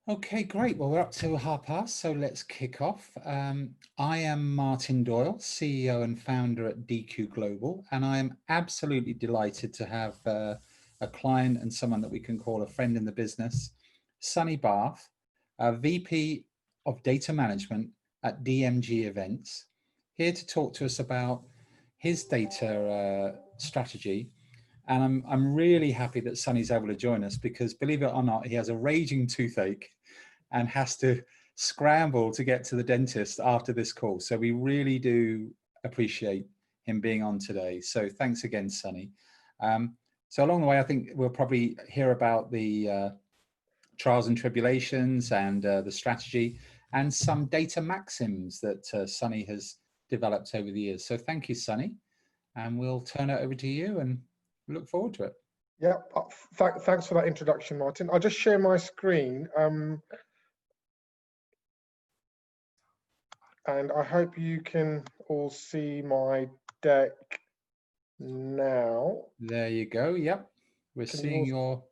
Okay, great. Well, we're up to 1/2 past, so let's kick off. I am Martin Doyle, CEO and founder at DQ Global, and I am absolutely delighted to have a client and someone that we can call a friend in the business, Sunny Bath, VP of Data Management at DMG Events, here to talk to us about his data strategy. And I'm really happy that Sunny's able to join us because, believe it or not, he has a raging toothache and has to scramble to get to the dentist after this call. So we really do appreciate him being on today. So thanks again, Sunny. So along the way, I think we'll probably hear about the trials and tribulations and the strategy and some data maxims that Sunny has developed over the years. So thank you, Sunny. And we'll turn it over to you and look forward to it. Yeah, thanks for that introduction, Martin. I'll just share my screen. And I hope you can all see my deck now. There you go. Yep. We're seeing your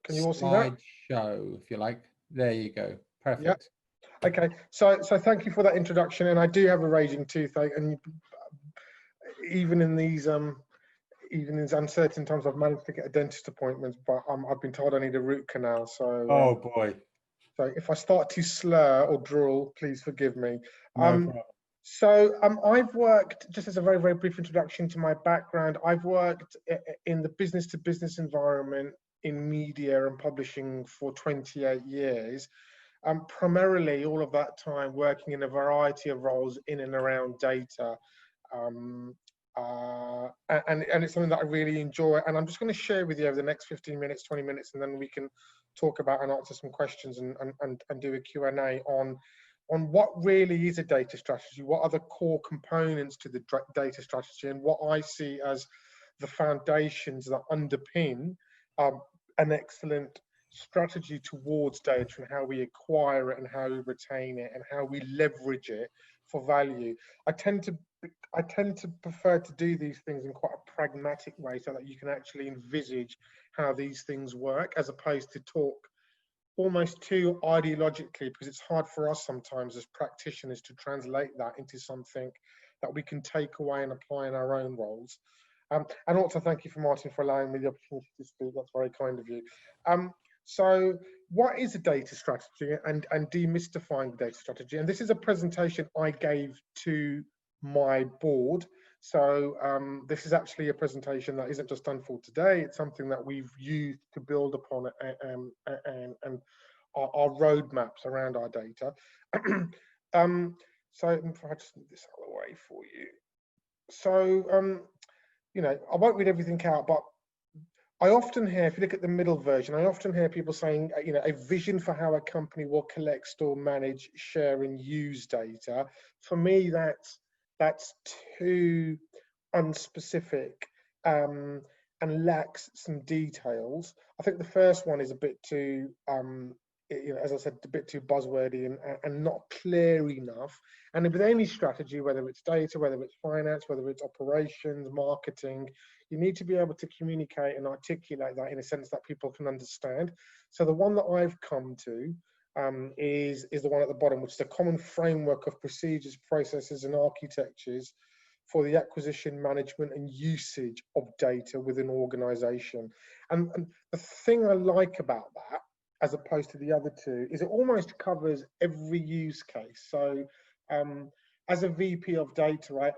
Can you all see that? Slideshow, if you like. There you go. Perfect. Yep. Okay. So thank you for that introduction. And I do have a raging toothache, and even in these uncertain times, I've managed to get a dentist appointment, but I've been told I need a root canal. So oh boy. So if I start to slur or drool, please forgive me. No problem. So I've worked, just as a very, very brief introduction to my background, I've worked in the business-to-business environment in media and publishing for 28 years. Primarily all of that time working in a variety of roles in and around data. And it's something that I really enjoy. And I'm just going to share with you over the next 15 minutes, 20 minutes, and then we can talk about and answer some questions and do a Q&A on what really is a data strategy, what are the core components to the data strategy, and what I see as the foundations that underpin an excellent strategy towards data, and how we acquire it and how we retain it and how we leverage it for value. I tend to prefer to do these things in quite a pragmatic way, so that you can actually envisage how these things work, as opposed to talk almost too ideologically, because it's hard for us sometimes as practitioners to translate that into something that we can take away and apply in our own roles. And also thank you, Martin, for allowing me the opportunity to speak. That's very kind of you. So what is a data strategy, and demystifying the data strategy? And this is a presentation I gave to my board. So this is actually a presentation that isn't just done for today. It's something that we've used to build upon and our roadmaps around our data. So if I just move this out of the way for you. So, you know, I won't read everything out, but I often hear, if you look at the middle version, I often hear people saying, you know, a vision for how a company will collect, store, manage, share, and use data. For me, that's too unspecific and lacks some details. I think the first one is a bit too, you know, as I said, a bit too buzzwordy and not clear enough. And with any strategy, whether it's data, whether it's finance, whether it's operations, marketing, you need to be able to communicate and articulate that in a sense that people can understand. So the one that I've come to is the one at the bottom, which is a common framework of procedures, processes, and architectures for the acquisition, management, and usage of data within an organization. And the thing I like about that, as opposed to the other two, is it almost covers every use case. So as a VP of data,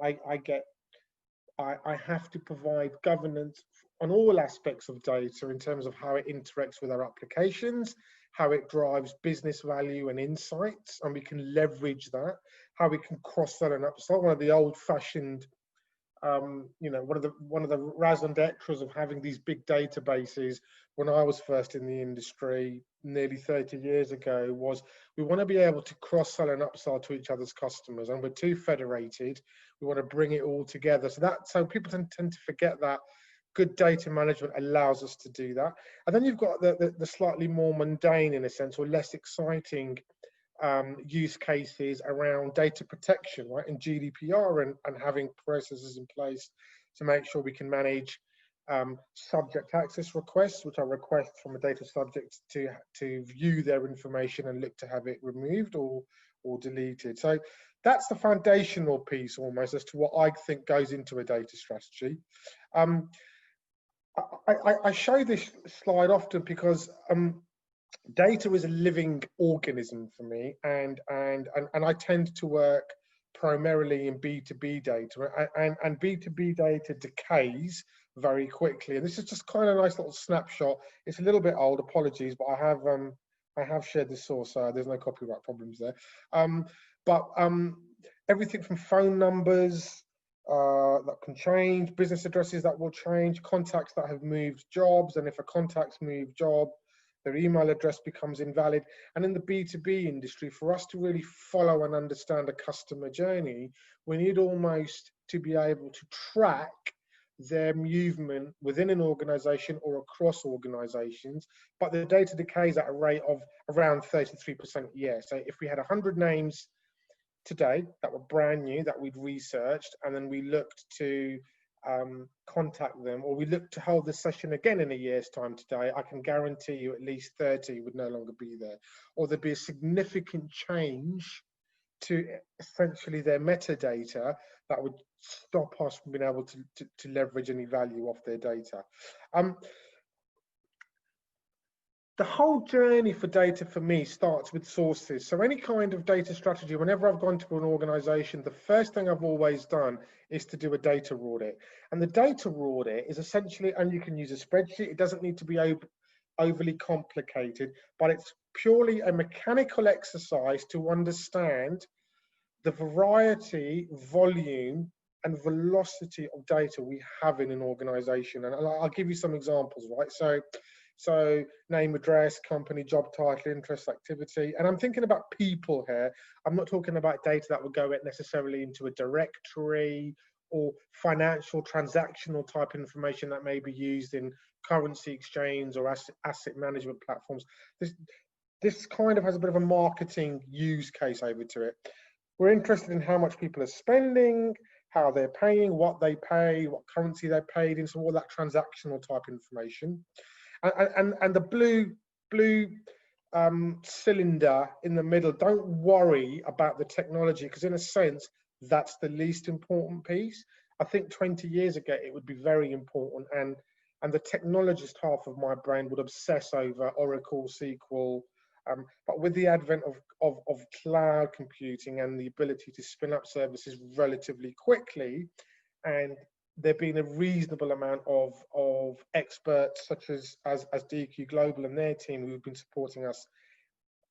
I have to provide governance on all aspects of data in terms of how it interacts with our applications, how it drives business value and insights, and we can leverage that, how we can cross-sell and upsell. One of the old-fashioned, you know, one of the raison d'etres of having these big databases when I was first in the industry nearly 30 years ago was, we want to be able to cross-sell and upsell to each other's customers, and we're too federated. We want to bring it all together. So people tend to forget that good data management allows us to do that. And then you've got the slightly more mundane, in a sense, or less exciting use cases around data protection, right, and GDPR, and having processes in place to make sure we can manage subject access requests, which are requests from a data subject to view their information and look to have it removed or deleted. So that's the foundational piece almost as to what I think goes into a data strategy. I show this slide often because data is a living organism for me, and I tend to work primarily in B2B data, and B2B data decays very quickly. And this is just kind of a nice little snapshot. It's a little bit old, apologies, but I have shared this source, so there's no copyright problems there. But everything from phone numbers that can change, business addresses that will change, contacts that have moved jobs, and if a contact's moved job, their email address becomes invalid. And in the B2B industry, for us to really follow and understand a customer journey, we need almost to be able to track their movement within an organization or across organizations, but the data decays at a rate of around 33% a year. So if we had 100 names today that were brand new that we'd researched, and then we looked to contact them, or we looked to hold this session again in a year's time today, I can guarantee you at least 30 would no longer be there, or there'd be a significant change to essentially their metadata that would stop us from being able to leverage any value off their data. The whole journey for data for me starts with sources. So any kind of data strategy, whenever I've gone to an organization, the first thing I've always done is to do a data audit. And the data audit is essentially, and you can use a spreadsheet, it doesn't need to be overly complicated, but it's purely a mechanical exercise to understand the variety, volume, and velocity of data we have in an organization. And I'll give you some examples, right? So name, address, company, job title, interest, activity. And I'm thinking about people here. I'm not talking about data that would go necessarily into a directory or financial transactional type information that may be used in currency exchange or asset management platforms. This kind of has a bit of a marketing use case over to it. We're interested in how much people are spending, how they're paying, what they pay, what currency they paid in, so all that transactional type information. And the blue cylinder in the middle, don't worry about the technology, because in a sense, that's the least important piece. I think 20 years ago, it would be very important, and the technologist half of my brain would obsess over Oracle, SQL, but with the advent of cloud computing and the ability to spin up services relatively quickly, and there being a reasonable amount of experts such as DQ Global and their team who've been supporting us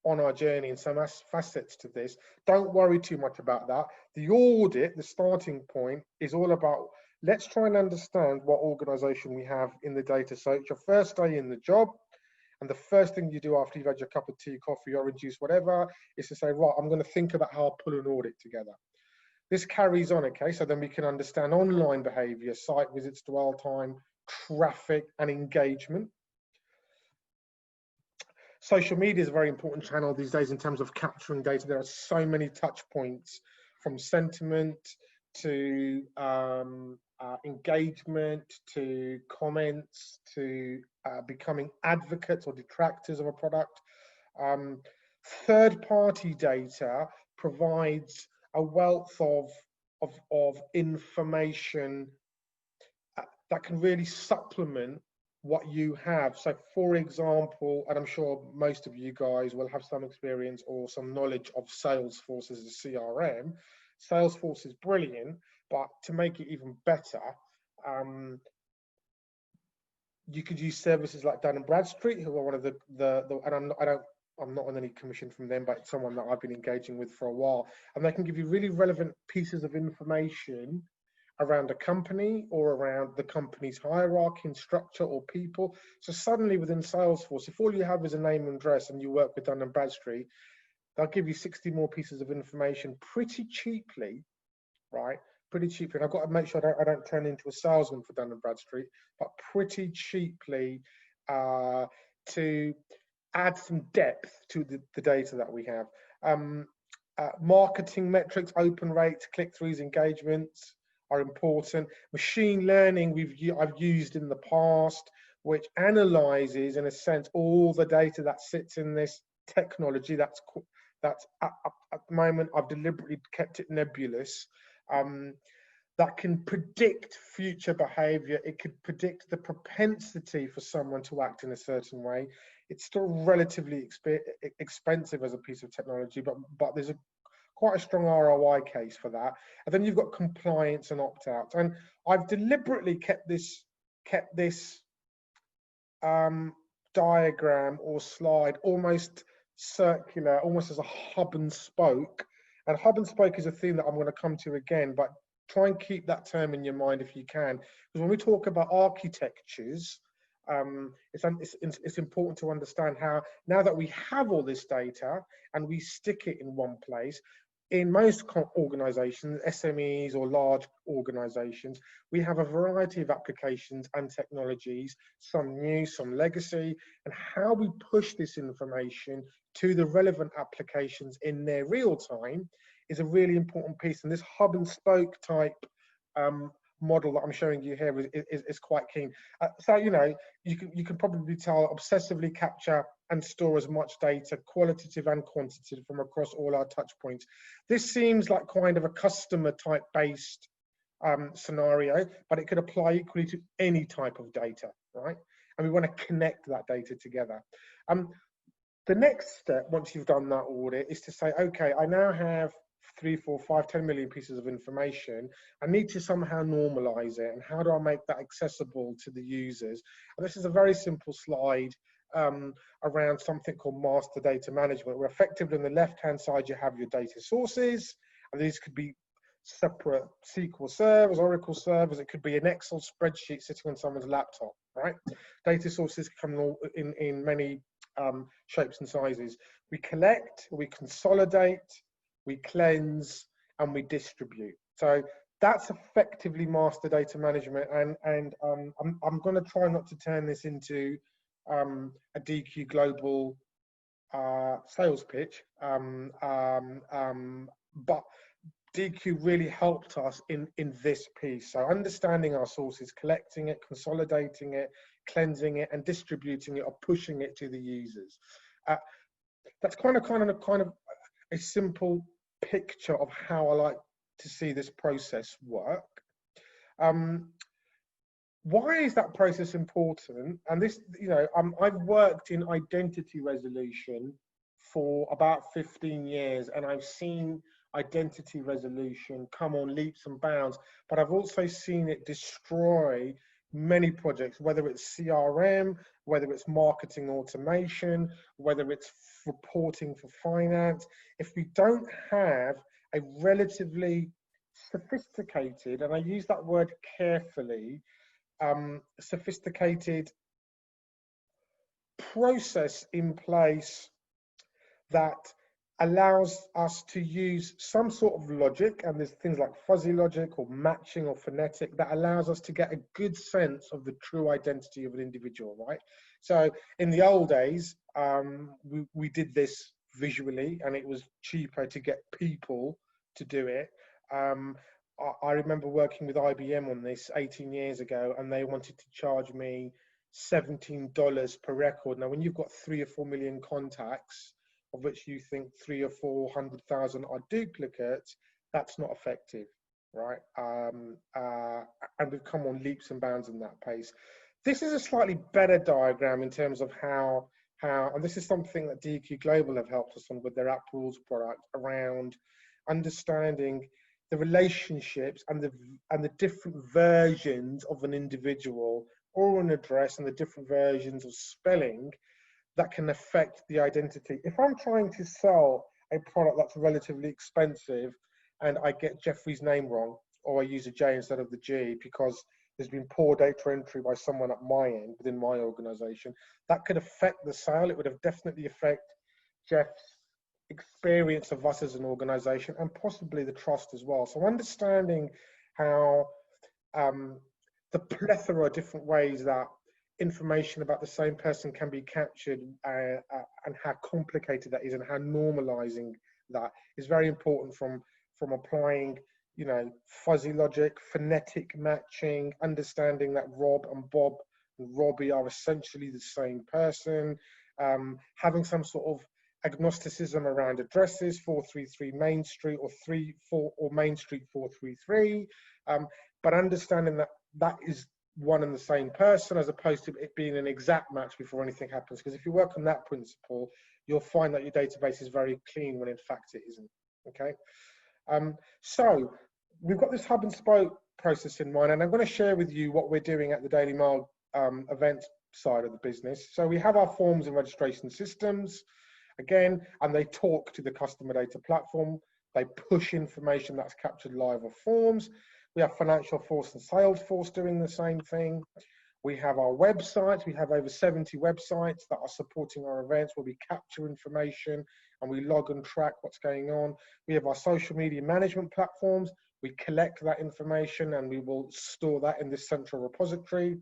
on our journey in some facets to this, don't worry too much about that. The audit, the starting point, is all about, let's try and understand what organization we have in the data. So it's your first day in the job, and the first thing you do after you've had your cup of tea, coffee, orange juice, whatever, is to say, right, I'm going to think about how I'll pull an audit together. This carries on, okay, so then we can understand online behavior, site visits, dwell time, traffic, and engagement. Social media is a very important channel these days in terms of capturing data. There are so many touch points, from sentiment to engagement to comments to becoming advocates or detractors of a product. Third-party data provides a wealth of information that can really supplement what you have. So for example, and I'm sure most of you guys will have some experience or some knowledge of Salesforce as a CRM. Salesforce is brilliant, but to make it even better, you could use services like Dun & Bradstreet, who are one of and I'm not on any commission from them, but it's someone that I've been engaging with for a while, and they can give you really relevant pieces of information around a company or around the company's hierarchy and structure or people. So suddenly within Salesforce, if all you have is a name and address and you work with Dun & Bradstreet, they'll give you 60 more pieces of information pretty cheaply, right? Pretty cheaply. And I've got to make sure I don't turn into a salesman for Dun & Bradstreet, but pretty cheaply to add some depth to the data that we have. Marketing metrics, open rates, click-throughs, engagements. are important. Machine learning I've used in the past, which analyzes, in a sense, all the data that sits in this technology. That's at the moment I've deliberately kept it nebulous. That can predict future behavior. It could predict the propensity for someone to act in a certain way. It's still relatively expensive as a piece of technology, but there's quite a strong ROI case for that. And then you've got compliance and opt-outs. And I've deliberately kept this diagram or slide almost circular, almost as a hub and spoke. And hub and spoke is a theme that I'm going to come to again, but try and keep that term in your mind if you can. Because when we talk about architectures, it's important to understand how, now that we have all this data and we stick it in one place, in most organizations, SMEs or large organizations, we have a variety of applications and technologies, some new, some legacy, and how we push this information to the relevant applications in their real time is a really important piece. And this hub and spoke type model that I'm showing you here is quite keen. So, you know, you can probably tell, obsessively capture and store as much data, qualitative and quantitative, from across all our touch points. This seems like kind of a customer type based scenario, but it could apply equally to any type of data, right? And we want to connect that data together. The next step, once you've done that audit, is to say, okay, I now have 3, 4, 5, 10 million pieces of information. I need to somehow normalize it. And how do I make that accessible to the users? And this is a very simple slide around something called master data management, where effectively on the left-hand side, you have your data sources. And these could be separate SQL servers, Oracle servers. It could be an Excel spreadsheet sitting on someone's laptop, right? Data sources come in many shapes and sizes. We collect, we consolidate, we cleanse, and we distribute. So that's effectively master data management. And I'm going to try not to turn this into a DQ Global sales pitch, but DQ really helped us in this piece. So understanding our sources, collecting it, consolidating it, cleansing it, and distributing it, or pushing it to the users. That's kind of a simple picture of how I like to see this process work. Why is that process important? And this, you know, I've worked in identity resolution for about 15 years, and I've seen identity resolution come on leaps and bounds, but I've also seen it destroy many projects, whether it's CRM, whether it's marketing automation, whether it's reporting for finance. If we don't have a relatively sophisticated, and I use that word carefully, sophisticated process in place that allows us to use some sort of logic, and there's things like fuzzy logic or matching or phonetic, that allows us to get a good sense of the true identity of an individual, right? So in the old days, we did this visually, and it was cheaper to get people to do it. I remember working with IBM on this 18 years ago, and they wanted to charge me $17 per record. Now, when you've got 3 or 4 million contacts, of which you think 300,000 or 400,000 are duplicates, that's not effective, right? And we've come on leaps and bounds in that pace. This is a slightly better diagram in terms of how, and this is something that DQ Global have helped us on with their App Rules product, around understanding the relationships and the different versions of an individual or an address, and the different versions of spelling that can affect the identity. If I'm trying to sell a product that's relatively expensive and I get Jeffrey's name wrong, or I use a J instead of the G because there's been poor data entry by someone at my end within my organization, that could affect the sale. It would have definitely affect Jeff's experience of us as an organization, and possibly the trust as well. So understanding how the plethora of different ways that information about the same person can be captured, and how complicated that is, and how normalizing that is very important from applying, you know, fuzzy logic, phonetic matching, understanding that Rob and Bob and Robbie are essentially the same person, having some sort of agnosticism around addresses, 433 Main Street or 34 or Main Street 433, but understanding that that is one and the same person, as opposed to it being an exact match before anything happens. Because if you work on that principle, you'll find that your database is very clean when in fact it isn't. Okay, so we've got this hub and spoke process in mind, and I'm going to share with you what we're doing at the Daily Mail event side of the business. So we have our forms and registration systems again, and they talk to the customer data platform. They push information that's captured live or forms. We have Financial Force and Salesforce doing the same thing. We have our website. We have over 70 websites that are supporting our events, where we capture information and we log and track what's going on. We have our social media management platforms. We collect that information and we will store that in this central repository.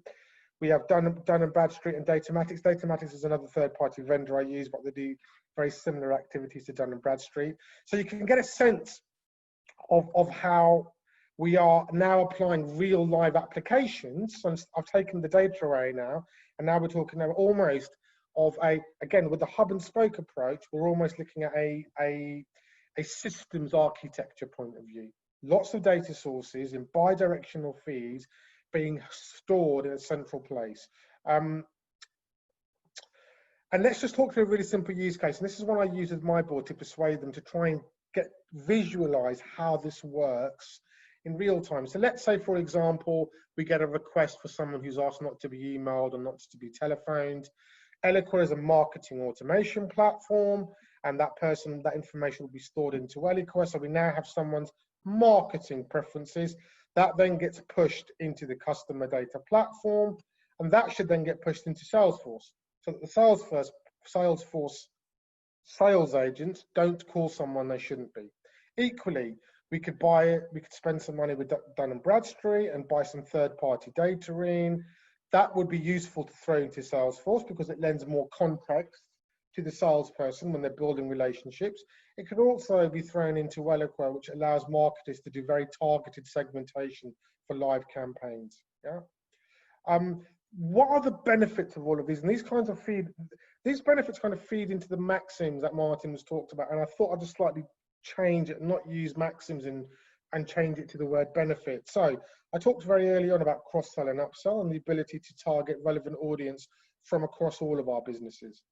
We have Dun & Bradstreet and Datamatics. Datamatics is another third-party vendor I use, but they do very similar activities to Dun & Bradstreet. So you can get a sense of how we are now applying real live applications. So I've taken the data array now, and now we're talking now almost of again, with the hub and spoke approach, we're almost looking at a systems architecture point of view. Lots of data sources in bi-directional feeds being stored in a central place. And let's just talk through a really simple use case. And this is one I use with my board to persuade them to try and visualize how this works in real time. So let's say, for example, we get a request for someone who's asked not to be emailed and not to be telephoned. Eloqua is a marketing automation platform, and that information will be stored into Eloqua. So we now have someone's marketing preferences. That then gets pushed into the customer data platform, and that should then get pushed into Salesforce. So that the Salesforce sales agents don't call someone they shouldn't be. Equally, we could spend some money with Dun & Bradstreet and buy some third-party data in. That would be useful to throw into Salesforce because it lends more context to the salesperson when they're building relationships. It could also be thrown into Eloqua, which allows marketers to do very targeted segmentation for live campaigns. Yeah. What are the benefits of all of these? And these benefits kind of feed into the maxims that Martin was talked about. And I thought I'd just slightly change it, not use maxims and change it to the word benefit. So I talked very early on about cross-sell and upsell and the ability to target relevant audience from across all of our businesses.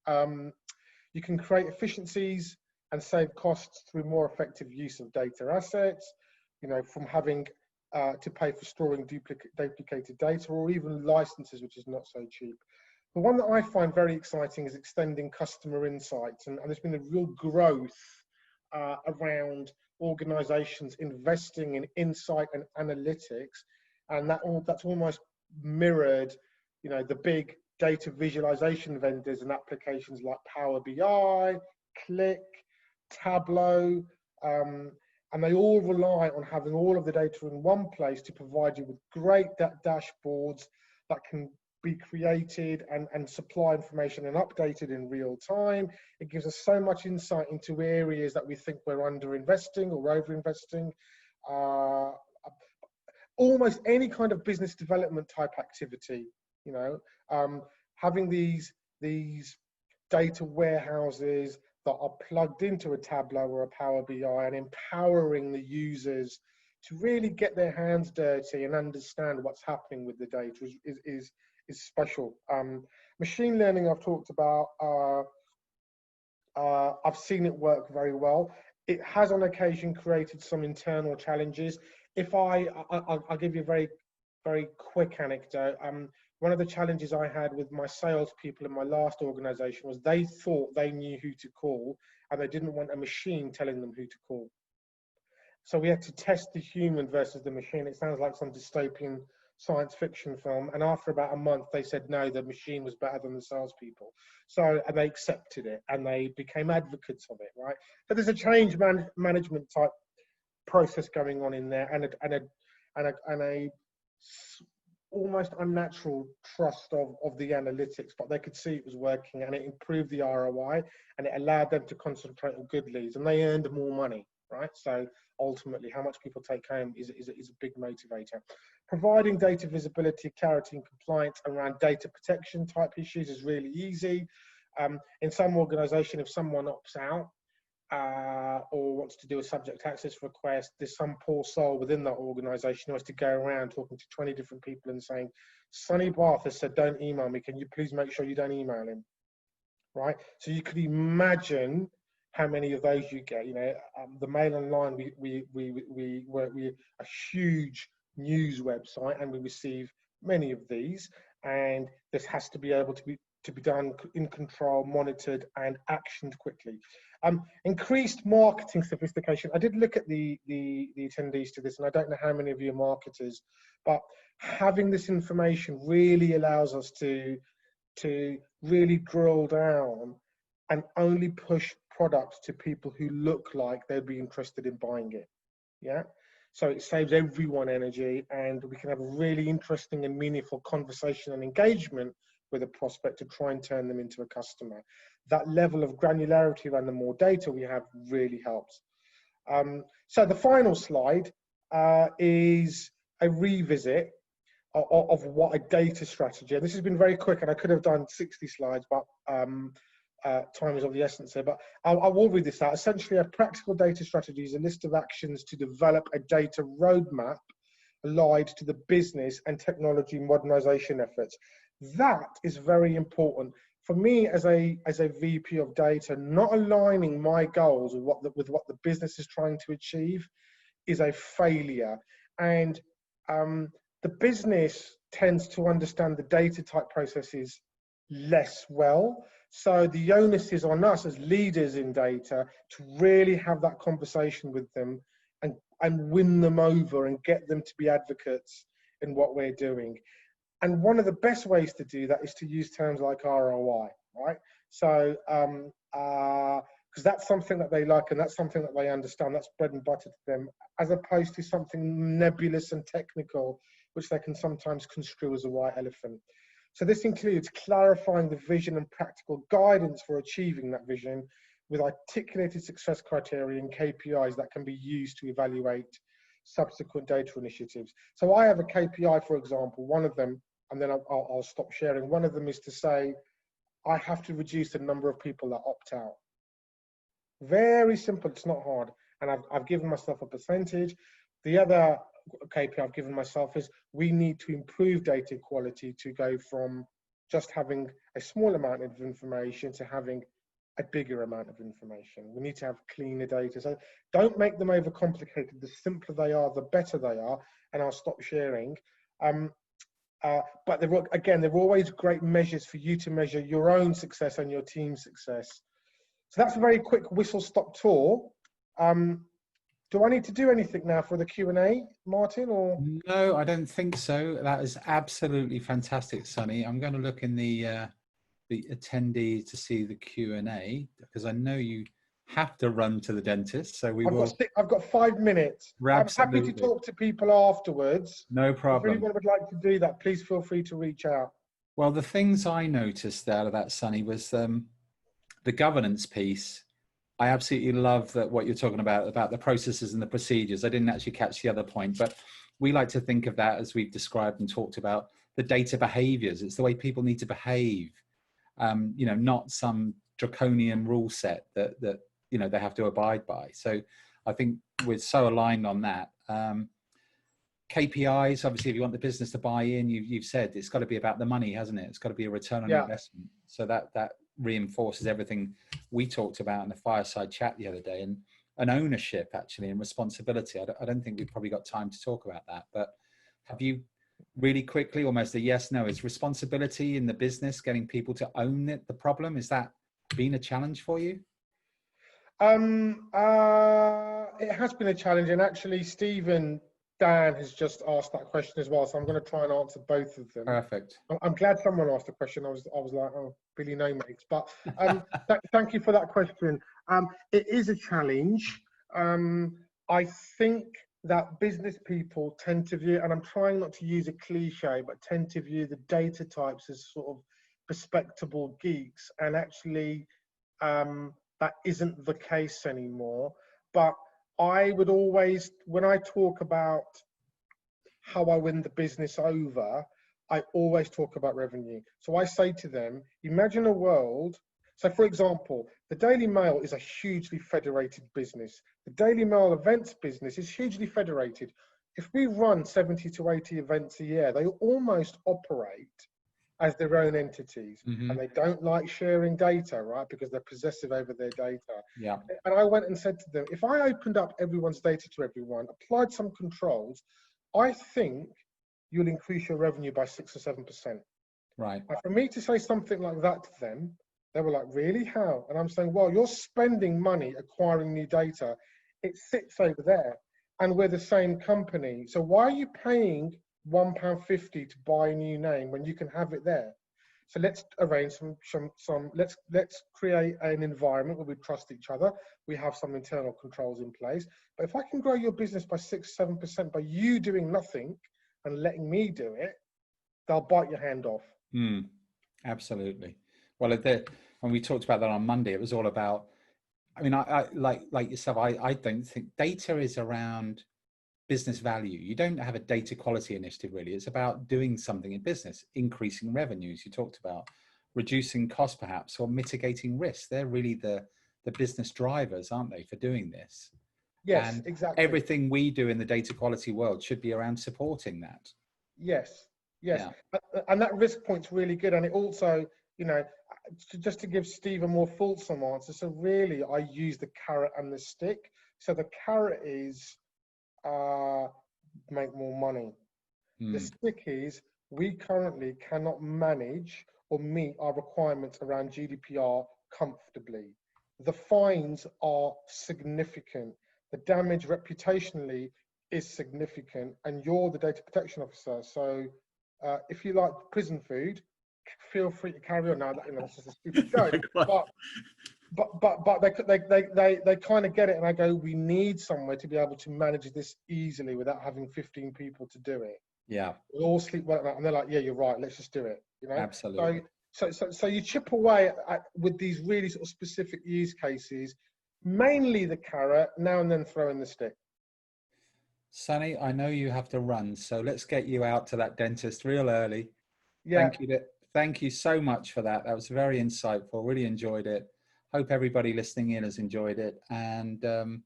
You can create efficiencies and save costs through more effective use of data assets, you know, from having to pay for storing duplicated data, or even licenses, which is not so cheap. The one that I find very exciting is extending customer insights, and there's been a real growth around organizations investing in insight and analytics, and that's almost mirrored, you know, the big data visualization vendors and applications like Power BI, Click, Tableau, and they all rely on having all of the data in one place to provide you with great dashboards that can be created and supply information and updated in real time. It gives us so much insight into areas that we think we're under-investing or over-investing. Almost any kind of business development type activity, you know, having these data warehouses that are plugged into a Tableau or a Power BI and empowering the users to really get their hands dirty and understand what's happening with the data is special. Machine learning I've talked about, I've seen it work very well. It has on occasion created some internal challenges. If I'll give you a very, very quick anecdote. One of the challenges I had with my salespeople in my last organization was they thought they knew who to call, and they didn't want a machine telling them who to call. So we had to test the human versus the machine. It sounds like some dystopian science fiction film. And after about a month, they said, no, the machine was better than the salespeople. So, and they accepted it and they became advocates of it, right? So there's a change management type process going on in there, and a almost unnatural trust of the analytics, but they could see it was working, and it improved the ROI, and it allowed them to concentrate on good leads, and they earned more money. right? So ultimately, how much people take home is a big motivator. Providing data visibility, clarity, and compliance around data protection type issues is really easy. In some organization, if someone opts out or wants to do a subject access request, there's some poor soul within that organization who has to go around talking to 20 different people and saying, Sonny Bath has said, don't email me. Can you please make sure you don't email him? Right? So you could imagine how many of those you get. You know, the Mail Online, we're a huge news website, and we receive many of these, and this has to be able to be done in control, monitored, and actioned quickly. Increased marketing sophistication. I did look at the attendees to this, and I don't know how many of you are marketers, but having this information really allows us to really drill down and only push products to people who look like they'd be interested in buying it. Yeah. So it saves everyone energy, and we can have a really interesting and meaningful conversation and engagement with a prospect to try and turn them into a customer. That level of granularity around the more data we have really helps. So the final slide is a revisit of what a data strategy, and this has been very quick, and I could have done 60 slides, but time is of the essence here, but I will read this out. Essentially, a practical data strategy is a list of actions to develop a data roadmap allied to the business and technology modernization efforts. That is very important. For me, as a VP of data, not aligning my goals with what the business is trying to achieve is a failure. And the business tends to understand the data type processes less well. So the onus is on us as leaders in data to really have that conversation with them and win them over and get them to be advocates in what we're doing. And one of the best ways to do that is to use terms like ROI, right? So, because that's something that they like and that's something that they understand, that's bread and butter to them, as opposed to something nebulous and technical, which they can sometimes construe as a white elephant. So this includes clarifying the vision and practical guidance for achieving that vision with articulated success criteria and KPIs that can be used to evaluate subsequent data initiatives. So I have a KPI, for example, one of them, and then I'll stop sharing. One of them is to say, I have to reduce the number of people that opt out. Very simple, it's not hard. And I've given myself a percentage. The other KPI I've given myself is we need to improve data quality to go from just having a small amount of information to having a bigger amount of information. We need to have cleaner data. So don't make them overcomplicated. The simpler they are, the better they are. And I'll stop sharing. But they're always great measures for you to measure your own success and your team's success. So that's a very quick whistle-stop tour. Do I need to do anything now for the Q&A, Martin? Or no, I don't think so. That is absolutely fantastic, Sonny. I'm going to look in the attendees to see the Q&A because I know you have to run to the dentist. So I've got 5 minutes. I'm happy to talk to people afterwards. No problem. If anyone would like to do that, please feel free to reach out. Well, the things I noticed out of that, Sonny, was the governance piece. I absolutely love that what you're talking about the processes and the procedures. I didn't actually catch the other point, but we like to think of that as we've described and talked about the data behaviors. It's the way people need to behave, not some draconian rule set that they have to abide by. So I think we're so aligned on that. KPIs, obviously, if you want the business to buy in, you've said it's got to be about the money, hasn't it? It's got to be a return on investment. So that reinforces everything we talked about in the fireside chat the other day, and an ownership actually and responsibility. I don't think we've probably got time to talk about that, but have you really quickly, almost a yes, no, is responsibility in the business, getting people to own it, the problem? Is that been a challenge for you? It has been a challenge, and actually Dan has just asked that question as well, so I'm going to try and answer both of them. Perfect. I'm glad someone asked the question. I was like, oh, Billy no mates. But thank you for that question. It is a challenge. I think that business people tend to view, and I'm trying not to use a cliche, but tend to view the data types as sort of respectable geeks, and actually that isn't the case anymore. But I would always, when I talk about how I win the business over, I always talk about revenue. So I say to them, imagine a world. So for example, the Daily Mail is a hugely federated business. The Daily Mail events business is hugely federated. If we run 70 to 80 events a year, they almost operate as their own entities, and they don't like sharing data, right? Because they're possessive over their data. Yeah. And I went and said to them, if I opened up everyone's data to everyone, applied some controls, I think you'll increase your revenue by 6 or 7%. Right. And for me to say something like that to them, they were like, really? How? And I'm saying, well, you're spending money acquiring new data. It sits over there, and we're the same company. So why are you paying £1.50 to buy a new name when you can have it there? So let's arrange let's create an environment where we trust each other. We have some internal controls in place. But if I can grow your business by 6, 7% by you doing nothing and letting me do it, they'll bite your hand off. Absolutely. Well, when we talked about that on Monday, it was all about, I mean, I like yourself, I don't think data is around business value. You don't have a data quality initiative, really. It's about doing something in business, increasing revenues. You talked about reducing costs, perhaps, or mitigating risks. They're really the business drivers, aren't they, for doing this? Yes, and exactly. Everything we do in the data quality world should be around supporting that. Yes, yes. Yeah. And that risk point's really good. And it also, you know, just to give Steve a more fulsome answer, so really I use the carrot and the stick. So the carrot is make more money. The stick is we currently cannot manage or meet our requirements around GDPR comfortably. The fines are significant. The damage reputationally is significant, and you're the data protection officer. So if you like prison food, feel free to carry on. Now, that's just a stupid joke, but they kind of get it, and I go, we need somewhere to be able to manage this easily without having 15 people to do it. Yeah. We all sleep well at night, and they're like, yeah, you're right, let's just do it. You know, absolutely. So you chip away with these really sort of specific use cases, mainly the carrot, now and then throw in the stick. Sonny, I know you have to run, so let's get you out to that dentist real early. Yeah. Thank you so much for that. That was very insightful. Really enjoyed it. Hope everybody listening in has enjoyed it. And well,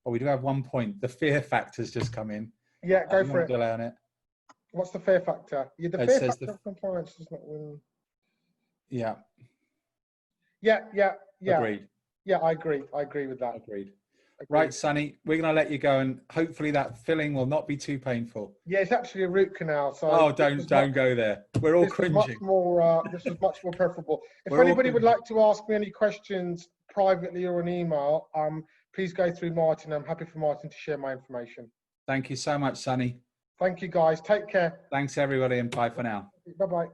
we do have one point. The fear factor's just come in. Yeah, go for it. Delay on it. What's the fear factor? Yeah, the fear factor of compliance is not. Yeah. Yeah. Agreed. Yeah, I agree with that. Agreed. Right, Sonny, we're going to let you go, and hopefully that filling will not be too painful. Yeah, it's actually a root canal. So don't go there. We're all cringing. This is much more preferable. If anybody would like to ask me any questions privately or an email, please go through Martin. I'm happy for Martin to share my information. Thank you so much, Sonny. Thank you, guys. Take care. Thanks, everybody, and bye for now. Bye-bye.